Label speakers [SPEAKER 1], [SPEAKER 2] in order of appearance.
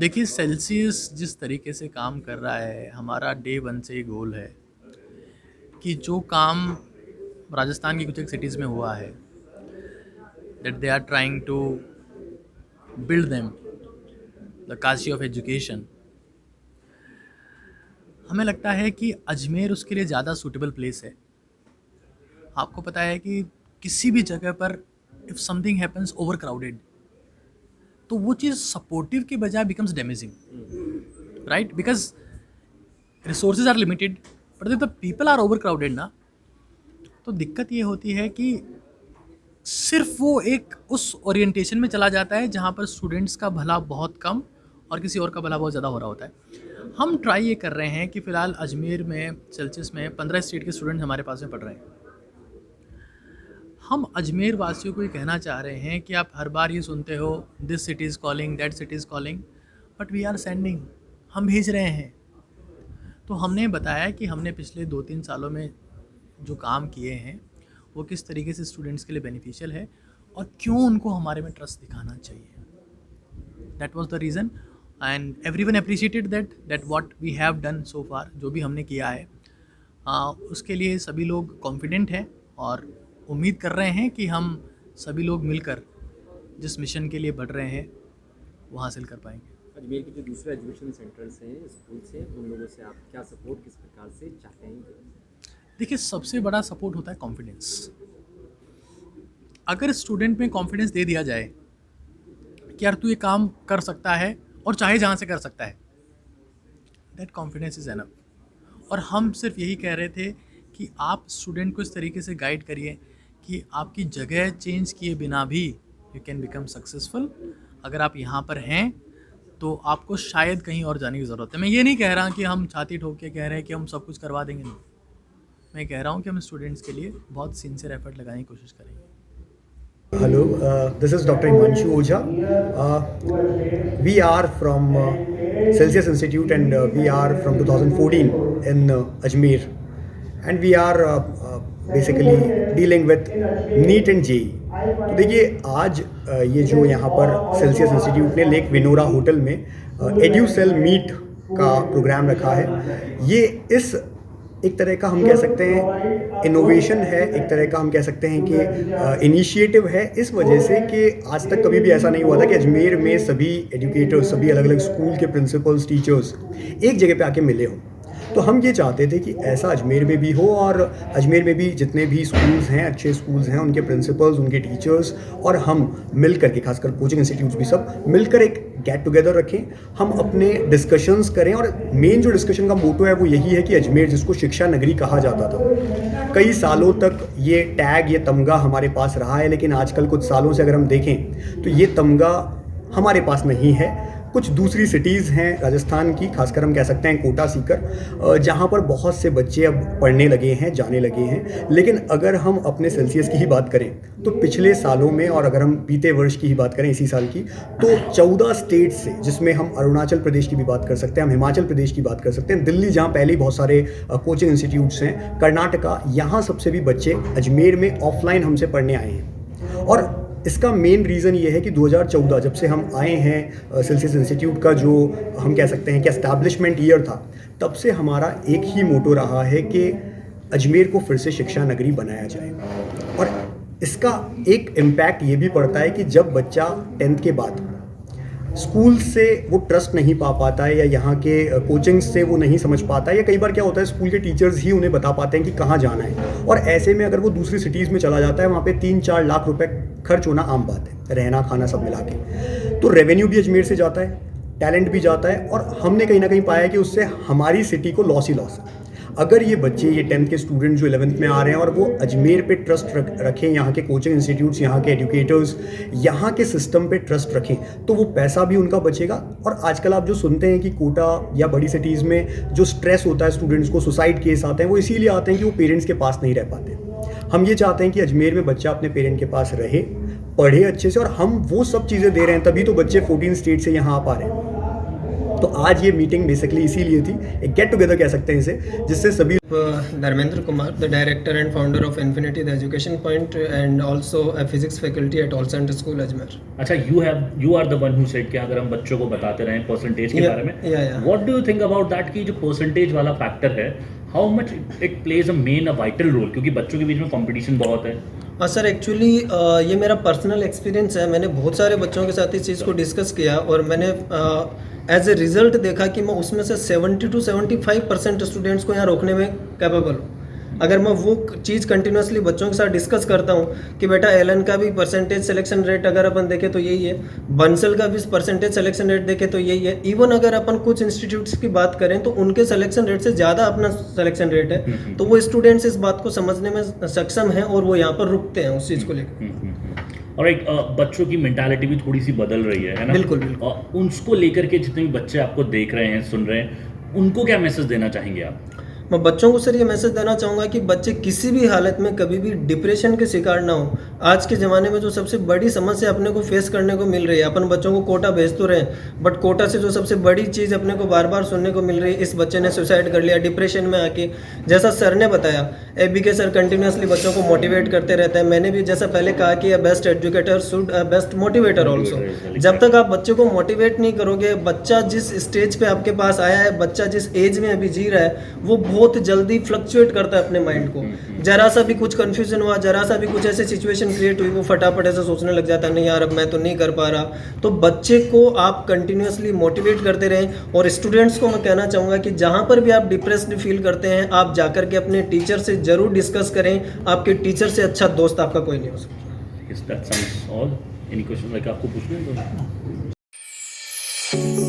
[SPEAKER 1] देखिए, सेल्सियस जिस तरीके से काम कर रहा है, हमारा डे वन से ही गोल है कि जो काम राजस्थान की कुछ एक सिटीज़ में हुआ है, that they are trying to build them the Kashi of education. हमें लगता है कि अजमेर उसके लिए ज़्यादा सूटेबल प्लेस है। आपको पता है कि किसी भी जगह पर if something happens overcrowded, तो वो चीज़ सपोर्टिव के बजाय becomes damaging, right? Because resources are limited, but the people are overcrowded ना। तो दिक्कत ये होती है कि सिर्फ वो एक उस ओरिएंटेशन में चला जाता है जहाँ पर स्टूडेंट्स का भला बहुत कम और किसी और का भला बहुत ज़्यादा हो रहा होता है। हम ट्राई ये कर रहे हैं कि फ़िलहाल अजमेर में, सेल्सियस में 15 स्टेट के स्टूडेंट हमारे पास में पढ़ रहे हैं। हम अजमेर वासियों को ये कहना चाह रहे हैं कि आप हर बार ये सुनते हो this city is calling, that city is calling, but we are sending, हम भेज रहे हैं। तो हमने बताया कि हमने पिछले 2-3 सालों में जो काम किए हैं वो किस तरीके से स्टूडेंट्स के लिए बेनिफिशियल है और क्यों उनको हमारे में ट्रस्ट दिखाना चाहिए। That was the reason and everyone appreciated that what we have done so far. जो भी हमने किया है उसके लिए सभी लोग कॉन्फिडेंट हैं और उम्मीद कर रहे हैं कि हम सभी लोग मिलकर जिस मिशन के लिए बढ़ रहे हैं वो हासिल कर पाएंगे।
[SPEAKER 2] अजमेर के जो दूसरे एजुकेशन सेंटर्स हैं, स्कूल से, उन लोगों से आप क्या सपोर्ट किस प्रकार से चाहते हैं?
[SPEAKER 1] देखिए, सबसे बड़ा सपोर्ट होता है कॉन्फिडेंस। अगर स्टूडेंट में कॉन्फिडेंस दे दिया जाए कि यार तू ये काम कर सकता है और चाहे जहाँ से कर सकता है, दैट कॉन्फिडेंस इज़ एनफ। और हम सिर्फ यही कह रहे थे कि आप स्टूडेंट को इस तरीके से गाइड करिए कि आपकी जगह चेंज किए बिना भी यू कैन बिकम सक्सेसफुल। अगर आप यहाँ पर हैं तो आपको शायद कहीं और जाने की ज़रूरत है। मैं ये नहीं कह रहा कि हम छाती ठोक के कह रहे हैं कि हम सब कुछ करवा देंगे, नहीं। मैं कह रहा हूँ कि हम स्टूडेंट्स के लिए बहुत सिंसियर एफर्ट लगाने की कोशिश करेंगे।
[SPEAKER 3] Hello, this is Dr. Himanshu Ojha. We are from Celsius Institute and we are from 2014 in Ajmer, and we are basically dealing with NEET and JEE. तो देखिए, आज ये जो यहाँ पर सेल्सियस इंस्टीट्यूट ने लेक विनोरा होटल में एड्यूसेल meet का प्रोग्राम रखा है, ये इस एक तरह का हम कह सकते हैं इनोवेशन है, एक तरह का हम कह सकते हैं कि इनिशिएटिव है, इस वजह से कि आज तक कभी भी ऐसा नहीं हुआ था कि अजमेर में सभी एजुकेटर्स, सभी अलग अलग स्कूल के प्रिंसिपल्स, टीचर्स एक जगह पे आके मिले हों। तो हम ये चाहते थे कि ऐसा अजमेर में भी हो और अजमेर में भी जितने भी स्कूल्स हैं, अच्छे स्कूल्स हैं, उनके प्रिंसिपल्स, उनके टीचर्स और हम मिल करके, खासकर कोचिंग इंस्टीट्यूट्स भी सब मिलकर एक गेट टुगेदर रखें, हम अपने डिस्कशंस करें। और मेन जो डिस्कशन का मोटो है वो यही है कि अजमेर, जिसको शिक्षा नगरी कहा जाता था, कई सालों तक ये टैग, ये तमगा हमारे पास रहा है, लेकिन आजकल कुछ सालों से अगर हम देखें तो ये तमगा हमारे पास नहीं है। कुछ दूसरी सिटीज़ हैं राजस्थान की, खासकर हम कह सकते हैं कोटा, सीकर, जहाँ पर बहुत से बच्चे अब पढ़ने लगे हैं, जाने लगे हैं। लेकिन अगर हम अपने सेल्सियस की ही बात करें तो पिछले सालों में, और अगर हम बीते वर्ष की ही बात करें, इसी साल की, तो 14 स्टेट से, जिसमें हम अरुणाचल प्रदेश की भी बात कर सकते हैं, हम हिमाचल प्रदेश की बात कर सकते हैं, दिल्ली जहाँ पहले ही बहुत सारे कोचिंग इंस्टीट्यूट्स हैं, कर्नाटका, यहाँ सबसे भी बच्चे अजमेर में ऑफलाइन हमसे पढ़ने आए हैं। और इसका मेन रीज़न ये है कि 2014 जब से हम आए हैं, सेल्सियस इंस्टीट्यूट का जो हम कह सकते हैं कि एस्टैब्लिशमेंट ईयर था, तब से हमारा एक ही मोटो रहा है कि अजमेर को फिर से शिक्षा नगरी बनाया जाए। और इसका एक इम्पैक्ट ये भी पड़ता है कि जब बच्चा 10th के बाद स्कूल से वो ट्रस्ट नहीं पा पाता है, या यहाँ के कोचिंग से वो नहीं समझ पाता है, या कई बार क्या होता है स्कूल के टीचर्स ही उन्हें बता पाते हैं कि कहाँ जाना है, और ऐसे में अगर वो दूसरी सिटीज़ में चला जाता है, वहाँ पे 3-4 लाख रुपए खर्च होना आम बात है, रहना खाना सब मिला के। तो रेवेन्यू भी अजमेर से जाता है, टैलेंट भी जाता है, और हमने कहीं ना कहीं पाया कि उससे हमारी सिटी को लॉस ही लॉस है। अगर ये बच्चे, ये 10th के स्टूडेंट जो 11th में आ रहे हैं और वो अजमेर पे ट्रस्ट रखें, यहाँ के कोचिंग इंस्टीट्यूट्स, यहाँ के एजुकेटर्स, यहाँ के सिस्टम पे ट्रस्ट रखें, तो वो पैसा भी उनका बचेगा। और आजकल आप जो सुनते हैं कि कोटा या बड़ी सिटीज़ में जो स्ट्रेस होता है स्टूडेंट्स को, सुसाइड केस आते हैं, वो इसीलिए आते हैं कि वो पेरेंट्स के पास नहीं रह पाते। हम ये चाहते हैं कि अजमेर में बच्चा अपने पेरेंट के पास रहे, पढ़े अच्छे से, और हम वो सब चीज़ें दे रहे हैं, तभी तो बच्चे 14 स्टेट से यहाँ आ पा रहे हैं। तो आज ये मीटिंग बेसिकली इसीलिए थी, एक गेट टुगेदर कह सकते हैं इसे, जिससे सभी
[SPEAKER 4] Dharmendra Kumar, the director and founder of Infinity, the education point, and also a physics faculty at All Saints School, Ajmer.
[SPEAKER 5] अच्छा, you are the one who said कि अगर हम बच्चों को बताते रहें परसेंटेज के बारे में,
[SPEAKER 4] yeah.
[SPEAKER 5] What do you think about that कि जो परसेंटेज वाला फैक्टर है, how much it plays a vital role, क्योंकि बच्चों के बीच में कंपटीशन बहुत है.
[SPEAKER 4] सर एक्चुअली ये मेरा पर्सनल एक्सपीरियंस है. मैंने बहुत सारे बच्चों के साथ इस चीज़ को डिस्कस किया और मैंने एज ए रिज़ल्ट देखा कि मैं उसमें से 70 to 75% स्टूडेंट्स को यहाँ रोकने में कैपेबल हूँ. अगर मैं वो चीज़ कंटिन्यूसली बच्चों के साथ डिस्कस करता हूँ कि बेटा एलन का भी परसेंटेज सिलेक्शन रेट अगर अपन देखें तो यही है, बंसल का भी परसेंटेज सिलेक्शन रेट देखें तो यही है, इवन अगर अपन कुछ इंस्टीट्यूट्स की बात करें तो उनके सिलेक्शन रेट से ज़्यादा अपना सिलेक्शन रेट है, तो वो स्टूडेंट्स इस बात को समझने में सक्षम हैं और वो यहाँ पर रुकते हैं उस चीज़ को लेकर.
[SPEAKER 5] और एक बच्चों की मेंटालिटी भी थोड़ी सी बदल रही है ना.
[SPEAKER 4] बिल्कुल बिल्कुल.
[SPEAKER 5] और उसको लेकर के जितने भी बच्चे आपको देख रहे हैं, सुन रहे हैं, उनको क्या मैसेज देना चाहेंगे आप?
[SPEAKER 4] मैं बच्चों को सर ये मैसेज देना चाहूँगा कि बच्चे किसी भी हालत में कभी भी डिप्रेशन के शिकार ना हो. आज के ज़माने में जो सबसे बड़ी समस्या अपने को फेस करने को मिल रही है, अपन बच्चों को कोटा भेज तो रहे हैं, बट कोटा से जो सबसे बड़ी चीज़ अपने को बार बार सुनने को मिल रही है, इस बच्चे ने सुसाइड कर लिया डिप्रेशन में आके. जैसा सर ने बताया, ABK सर कंटिन्यूसली बच्चों को मोटिवेट करते रहते हैं. मैंने भी जैसा पहले कहा कि a best educator should a best motivator also. जब तक आप बच्चे को मोटिवेट नहीं करोगे, बच्चा जिस स्टेज पे आपके पास आया है, बच्चा जिस एज में अभी जी रहा है, वो बहुत जल्दी फ्लक्चुएट करता है अपने माइंड को. जरा सा भी कुछ कंफ्यूजन हुआ, जरा सा भी कुछ ऐसे सिचुएशन क्रिएट हुई, वो फटाफट ऐसे सोचने लग जाता है, नहीं यार अब मैं तो नहीं कर पा रहा. तो बच्चे को आप कंटिन्यूसली मोटिवेट करते रहें. और स्टूडेंट्स को मैं कहना चाहूँगा कि जहाँ पर भी आप डिप्रेस्ड फील करते हैं, आप जाकर के अपने टीचर से जरूर डिस्कस करें. आपके टीचर से अच्छा दोस्त आपका कोई नहीं हो सकता.
[SPEAKER 5] That sounds all. Any question like आपको पूछना है तो?